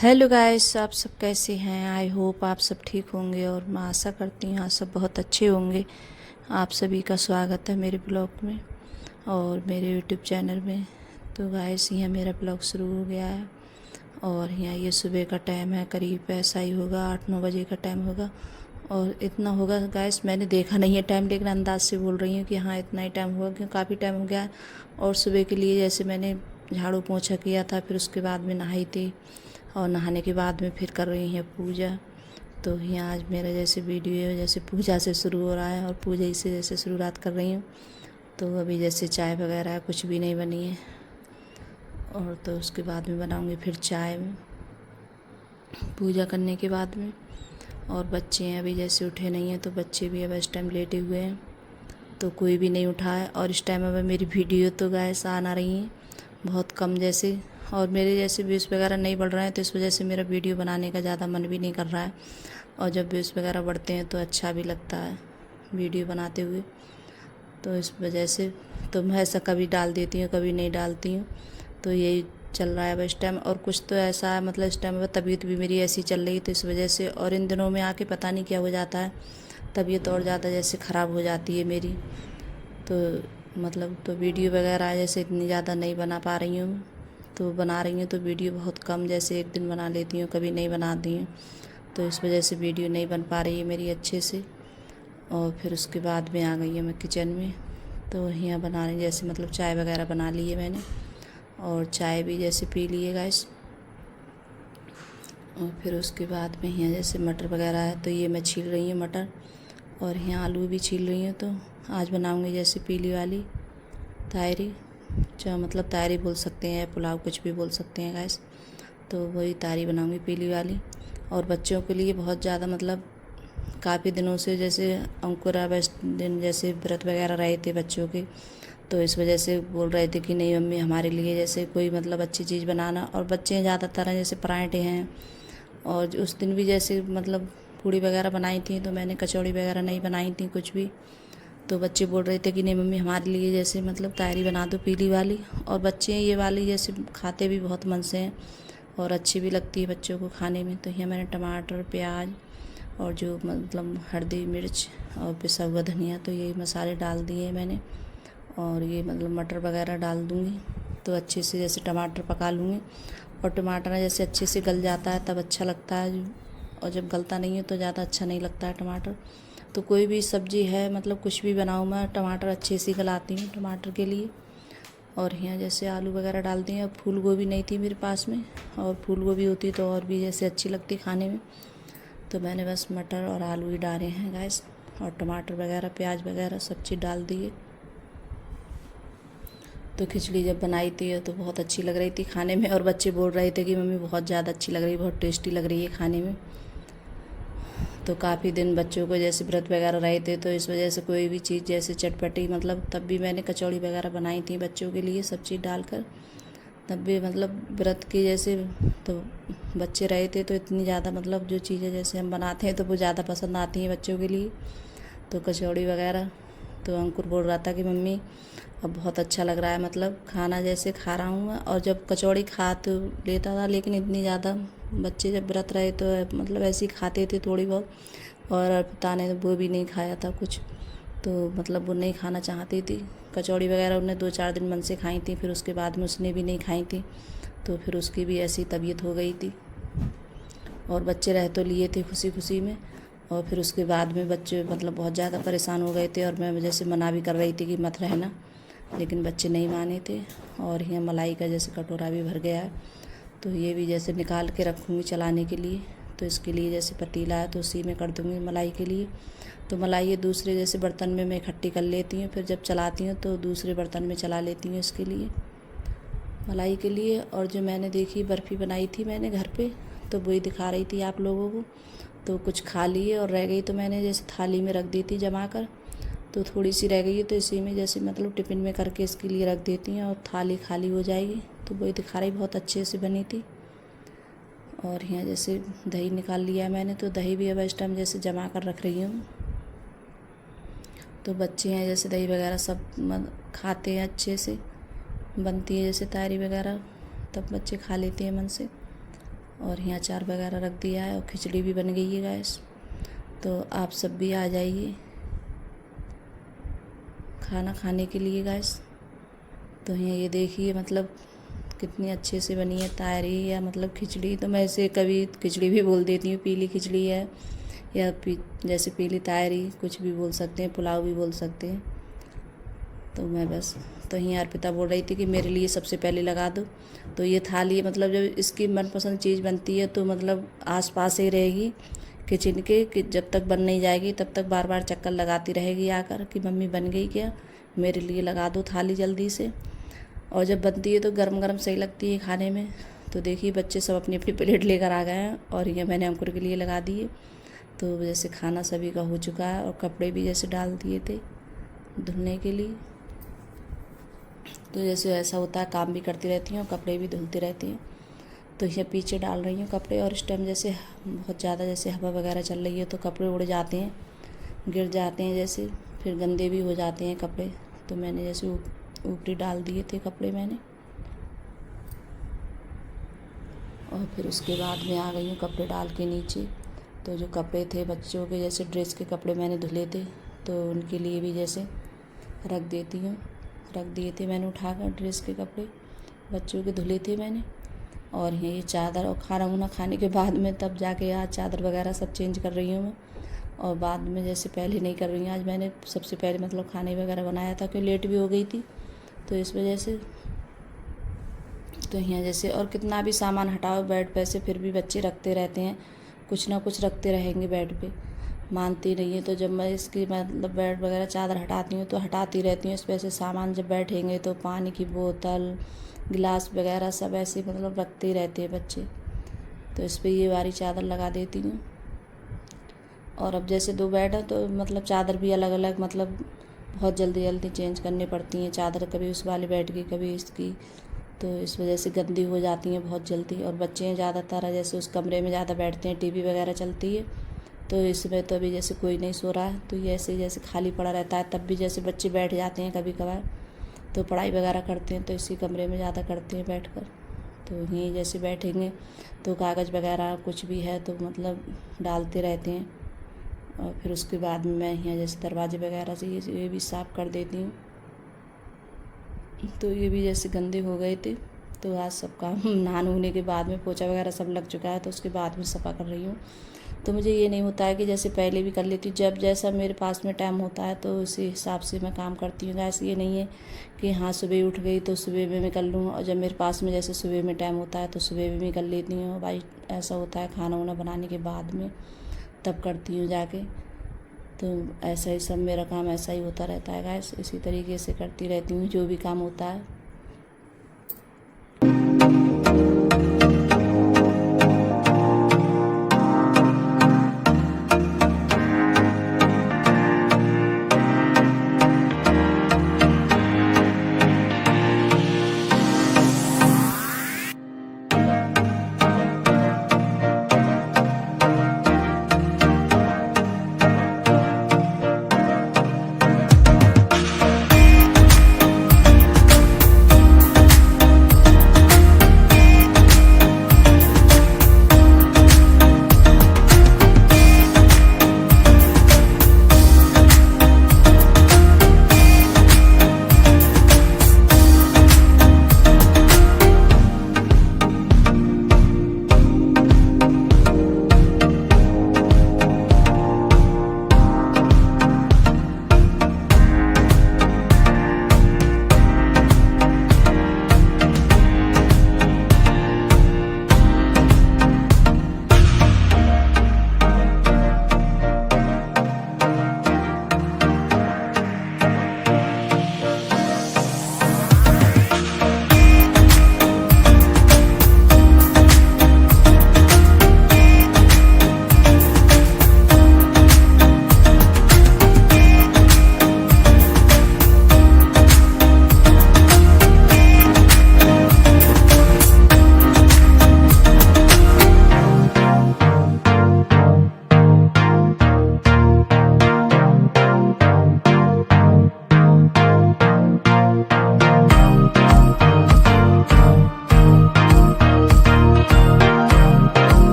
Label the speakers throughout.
Speaker 1: Hello guys, आप सब कैसे हैं। आई होप आप सब ठीक होंगे और मैं आशा करती हूँ आप सब बहुत अच्छे होंगे। आप सभी का स्वागत है मेरे ब्लॉग में और मेरे यूट्यूब चैनल में। तो गाइस, यहाँ मेरा ब्लॉग शुरू हो गया है और यहाँ ये सुबह का टाइम है, करीब ऐसा ही होगा 8-9 बजे का टाइम होगा और इतना होगा गाइस। मैंने देखा नहीं है टाइम, लेकिन अंदाज से बोल रही हूँ कि हाँ इतना ही टाइम होगा, क्योंकि काफ़ी टाइम हो गया है। और सुबह के लिए जैसे मैंने झाड़ू पोछा किया था, फिर उसके बाद में नहाई थी और नहाने के बाद में फिर कर रही हैं पूजा। तो यहाँ आज मेरा जैसे वीडियो जैसे पूजा से शुरू हो रहा है और पूजा ही से जैसे शुरुआत कर रही हूँ। तो अभी जैसे चाय वगैरह कुछ भी नहीं बनी है और तो उसके बाद में बनाऊँगी फिर चाय में पूजा करने के बाद में। और बच्चे हैं अभी जैसे उठे नहीं हैं, तो बच्चे भी अब इस टाइम लेटे हुए हैं, तो कोई भी नहीं उठा है। और इस टाइम अब मेरी वीडियो तो गाइस आ ना रही हैं बहुत कम जैसे, और मेरे जैसे व्यूज़ वगैरह नहीं बढ़ रहे हैं, तो इस वजह से मेरा वीडियो बनाने का ज़्यादा मन भी नहीं कर रहा है। और जब व्यूज़ वगैरह बढ़ते हैं तो अच्छा भी लगता है वीडियो बनाते हुए, तो इस वजह से तो मैं ऐसा कभी डाल देती हूँ कभी नहीं डालती हूँ। तो यही चल रहा है अब इस टाइम। और कुछ तो ऐसा है मतलब इस टाइम अब तबीयत भी मेरी ऐसी चल रही, तो इस वजह से और इन दिनों में आके पता नहीं क्या हो जाता है, तबीयत और ज़्यादा जैसे ख़राब हो जाती है मेरी। तो मतलब तो वीडियो वगैरह जैसे इतनी ज़्यादा नहीं बना पा रही हूँ, तो बना रही हूँ तो वीडियो बहुत कम, जैसे एक दिन बना लेती हूँ, कभी नहीं बनाती हूँ। तो इस वजह से वीडियो नहीं बन पा रही है मेरी अच्छे से। और फिर उसके बाद में आ गई हूँ मैं किचन में, तो यहाँ बना रही जैसे मतलब चाय वगैरह बना ली है मैंने और चाय भी जैसे पी ली है गाइस। और फिर उसके बाद में यहाँ जैसे मटर वगैरह है, तो ये मैं छील रही हूँ मटर, और यहाँ आलू भी छील रही हूँ। तो आज बनाऊँगी जैसे पीली वाली तायरी, जो मतलब तायरी बोल सकते हैं, पुलाव कुछ भी बोल सकते हैं गैस। तो वही तायरी बनाऊँगी पीली वाली। और बच्चों के लिए बहुत ज़्यादा मतलब काफ़ी दिनों से जैसे अंकुरावस्थ दिन जैसे व्रत वगैरह रहे थे बच्चों के, तो इस वजह से बोल रहे थे कि नहीं मम्मी हमारे लिए जैसे कोई मतलब अच्छी चीज़ बनाना। और बच्चे ज़्यादातर हैं जैसे पराठे हैं, और उस दिन भी जैसे मतलब पूड़ी वगैरह बनाई थी, तो मैंने कचौड़ी वगैरह नहीं बनाई थी कुछ भी। तो बच्चे बोल रहे थे कि नहीं मम्मी हमारे लिए जैसे मतलब तायरी बना दो पीली वाली। और बच्चे ये वाली जैसे खाते भी बहुत मन से हैं और अच्छी भी लगती है बच्चों को खाने में। तो यहाँ मैंने टमाटर प्याज और जो मतलब हल्दी मिर्च और पिसा हुआ धनिया, तो ये मसाले डाल दिए मैंने। और ये मतलब मटर वगैरह डाल दूँगी, तो अच्छे से जैसे टमाटर पका लूँगी। और टमाटर जैसे अच्छे से गल जाता है तब अच्छा लगता है, और जब गलता नहीं है तो ज़्यादा अच्छा नहीं लगता है टमाटर। तो कोई भी सब्ज़ी है मतलब कुछ भी बनाऊँ मैं टमाटर अच्छे से गलाती हूँ टमाटर के लिए। और यहाँ जैसे आलू वगैरह डालती हैं। और फूल गोभी नहीं थी मेरे पास में, और फूल गोभी होती तो और भी जैसे अच्छी लगती खाने में। तो मैंने बस मटर और आलू ही डाले हैं गैस, और टमाटर वगैरह प्याज वगैरह सब चीज़ डाल दिए। तो खिचड़ी जब बनाई थी तो बहुत अच्छी लग रही थी खाने में, और बच्चे बोल रहे थे कि मम्मी बहुत ज़्यादा अच्छी लग रही है, बहुत टेस्टी लग रही है खाने में। तो काफ़ी दिन बच्चों को जैसे व्रत वगैरह रहे थे, तो इस वजह से कोई भी चीज़ जैसे चटपटी मतलब तब भी मैंने कचौड़ी वगैरह बनाई थी बच्चों के लिए सब चीज़ डालकर। तब भी मतलब व्रत की जैसे तो बच्चे रहे थे, तो इतनी ज़्यादा मतलब जो चीज़ें जैसे हम बनाते हैं तो वो ज़्यादा पसंद आती हैं बच्चों के लिए। तो कचौड़ी वगैरह, तो अंकुर बोल रहा था कि मम्मी अब बहुत अच्छा लग रहा है मतलब खाना जैसे खा रहा हूँ मैं। और जब कचौड़ी खा तो लेता था, लेकिन इतनी ज़्यादा बच्चे जब व्रत रहे तो मतलब ऐसे ही खाते थे थोड़ी बहुत। और अर्पिता ने वो भी नहीं खाया था कुछ, तो मतलब वो नहीं खाना चाहती थी कचौड़ी वगैरह। उन्हें 2-4 दिन मन से खाई थी, फिर उसके बाद में उसने भी नहीं खाई थी, तो फिर उसकी भी ऐसी तबीयत हो गई थी। और बच्चे रह तो लिए थे खुशी खुशी में, और फिर उसके बाद में बच्चे मतलब बहुत ज़्यादा परेशान हो गए थे, और मैं जैसे मना भी कर रही थी कि मत रहना, लेकिन बच्चे नहीं माने थे। और यहाँ मलाई का जैसे कटोरा भी भर गया है, तो ये भी जैसे निकाल के रखूँगी चलाने के लिए। तो इसके लिए जैसे पतीला है तो उसी में कर दूँगी मलाई के लिए। तो मलाई ये दूसरे जैसे बर्तन में मैं इकट्ठी कर लेती हूँ, फिर जब चलाती हूँ तो दूसरे बर्तन में चला लेती हूँ इसके लिए मलाई के लिए। और जो मैंने देखी बर्फ़ी बनाई थी मैंने घर पे, तो वही दिखा रही थी आप लोगों को। तो कुछ खा लिए और रह गई, तो मैंने जैसे थाली में रख दी थी जमा कर। तो थोड़ी सी रह गई है, तो इसी में जैसे मतलब टिफ़िन में करके इसके लिए रख देती हैं और थाली खाली हो जाएगी। तो वही दिखा रही, बहुत अच्छे से बनी थी। और यहाँ जैसे दही निकाल लिया है मैंने, तो दही भी अब इस टाइम जैसे जमा कर रख रही हूँ। तो बच्चे हैं जैसे दही वगैरह सब खाते हैं अच्छे से, बनती है जैसे तायरी वगैरह, तब बच्चे खा लेते हैं मन से। और यहाँ अचार वगैरह रख दिया है और खिचड़ी भी बन गई है गैस। तो आप सब भी आ जाइए खाना खाने के लिए गैस। तो यहाँ ये देखिए मतलब कितनी अच्छे से बनी है तायरी या मतलब खिचड़ी। तो मैं इसे कभी खिचड़ी भी बोल देती हूँ, पीली खिचड़ी है या जैसे पीली तायरी, कुछ भी बोल सकते हैं, पुलाव भी बोल सकते हैं। तो मैं बस तो यहाँ अर्पिता बोल रही थी कि मेरे लिए सबसे पहले लगा दो। तो ये थाली मतलब जब इसकी मनपसंद चीज़ बनती है तो मतलब आस पास ही रहेगी किचन के, कि जब तक बन नहीं जाएगी तब तक बार बार चक्कर लगाती रहेगी आकर कि मम्मी बन गई क्या, मेरे लिए लगा दो थाली जल्दी से। और जब बनती है तो गरम गरम सही लगती है खाने में। तो देखिए बच्चे सब अपनी अपनी प्लेट लेकर आ गए हैं और ये मैंने अंकुर के लिए लगा दिए। तो जैसे खाना सभी का हो चुका है और कपड़े भी जैसे डाल दिए थे धुलने के लिए। तो जैसे ऐसा होता है काम भी करती रहती हूँ और कपड़े भी धुलती रहती हूँ। तो ये पीछे डाल रही हूँ कपड़े और इस टाइम जैसे बहुत ज़्यादा जैसे हवा वगैरह चल रही है तो कपड़े उड़ जाते हैं, गिर जाते हैं, जैसे फिर गंदे भी हो जाते हैं कपड़े। तो मैंने जैसे ऊपरी डाल दिए थे कपड़े मैंने, और फिर उसके बाद में आ गई हूँ कपड़े डाल के नीचे। तो जो कपड़े थे बच्चों के जैसे ड्रेस के कपड़े मैंने धुले थे तो उनके लिए भी जैसे रख देती हूँ। रख दिए थे मैंने उठाकर ड्रेस के कपड़े, बच्चों के धुले थे मैंने। और ये चादर और खाना वाना खाने के बाद में तब जाके आज चादर वगैरह सब चेंज कर रही हूँ मैं। और बाद में जैसे पहले नहीं कर रही हूँ, आज मैंने सबसे पहले मतलब खाने वगैरह बनाया था क्योंकि लेट भी हो गई थी तो इस वजह से। तो यहाँ जैसे और कितना भी सामान हटाओ बेड पे से फिर भी बच्चे रखते रहते हैं, कुछ ना कुछ रखते रहेंगे बेड पे, मानती नहीं है। तो जब मैं इसकी मतलब बेड वगैरह चादर हटाती हूँ तो हटाती रहती हूँ। इस पर से सामान जब बैठेंगे तो पानी की बोतल गिलास वगैरह सब ऐसे मतलब रखते ही रहते हैं बच्चे। तो इस पर ये वाली चादर लगा देती हूँ। और अब जैसे 2 बेड है तो मतलब चादर भी अलग अलग मतलब बहुत जल्दी जल्दी चेंज करनी पड़ती हैं चादर, कभी उस वाले बेड की कभी इसकी। तो इस वजह से गंदी हो जाती हैं बहुत जल्दी। और बच्चे ज़्यादातर जैसे उस कमरे में ज़्यादा बैठते हैं, टीवी वगैरह चलती है। तो इसमें तो अभी जैसे कोई नहीं सो रहा है तो ये ऐसे जैसे खाली पड़ा रहता है, तब भी जैसे बच्चे बैठ जाते हैं कभी कभार, तो पढ़ाई वगैरह करते हैं तो इसी कमरे में ज़्यादा करते हैं बैठकर। तो यहीं जैसे बैठेंगे तो कागज़ वगैरह कुछ भी है तो मतलब डालते रहते हैं। और फिर उसके बाद में मैं यहाँ जैसे दरवाजे वगैरह से ये भी साफ़ कर देती हूँ। तो ये भी जैसे गंदे हो गए थे तो आज सब काम नहा होने के बाद में पोछा वगैरह सब लग चुका है तो उसके बाद में सफ़ा कर रही हूँ। तो मुझे ये नहीं होता है कि जैसे पहले भी कर लेती हूँ, जब जैसा मेरे पास में टाइम होता है तो उसी हिसाब से मैं काम करती हूँ। ऐसे ये नहीं है कि हाँ सुबह उठ गई तो सुबह में मैं कर लूँ, और जब मेरे पास में जैसे सुबह में टाइम होता है तो सुबह भी मैं कर लेती हूँ। भाई ऐसा होता है खाना वाना बनाने के बाद में तब करती हूँ जाके। तो ऐसा ही सब मेरा काम ऐसा ही होता रहता है गाइस, इसी तरीके से करती रहती हूँ जो भी काम होता है।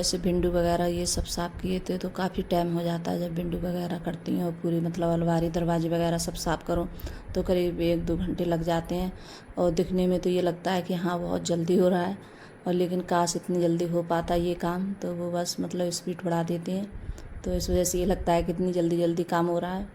Speaker 1: जैसे भिंडू वगैरह ये सब साफ़ किए थे तो काफ़ी टाइम हो जाता है जब भिंडू वगैरह करती हैं और पूरी मतलब अलमारी दरवाजे वगैरह सब साफ़ करो तो करीब 1-2 घंटे लग जाते हैं। और दिखने में तो ये लगता है कि हाँ बहुत जल्दी हो रहा है, और लेकिन काश इतनी जल्दी हो पाता ये काम, तो वो बस मतलब स्पीड बढ़ा देते हैं, तो इस वजह से ये लगता है कितनी जल्दी जल्दी काम हो रहा है।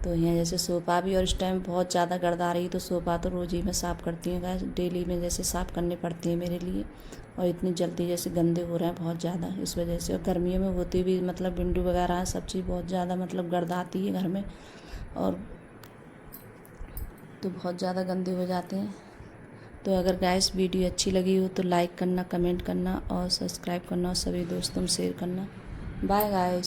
Speaker 1: तो यहाँ जैसे सोफ़ा भी, और इस टाइम बहुत ज़्यादा गर्द आ रही तो सोफ़ा तो रोज़ ही मैं साफ़ करती हूँ गाइस, डेली में जैसे साफ़ करने पड़ती है मेरे लिए। और इतनी जल्दी जैसे गंदे हो रहे हैं बहुत ज़्यादा इस वजह से, और गर्मियों में होती भी मतलब भिंडू वगैरह है, सब चीज़ बहुत ज़्यादा मतलब गर्द आती है घर में, और तो बहुत ज़्यादा गंदे हो जाते हैं। तो अगर गाइस वीडियो अच्छी लगी हो तो लाइक करना, कमेंट करना और सब्सक्राइब करना और सभी दोस्तों में शेयर करना। Bye guys.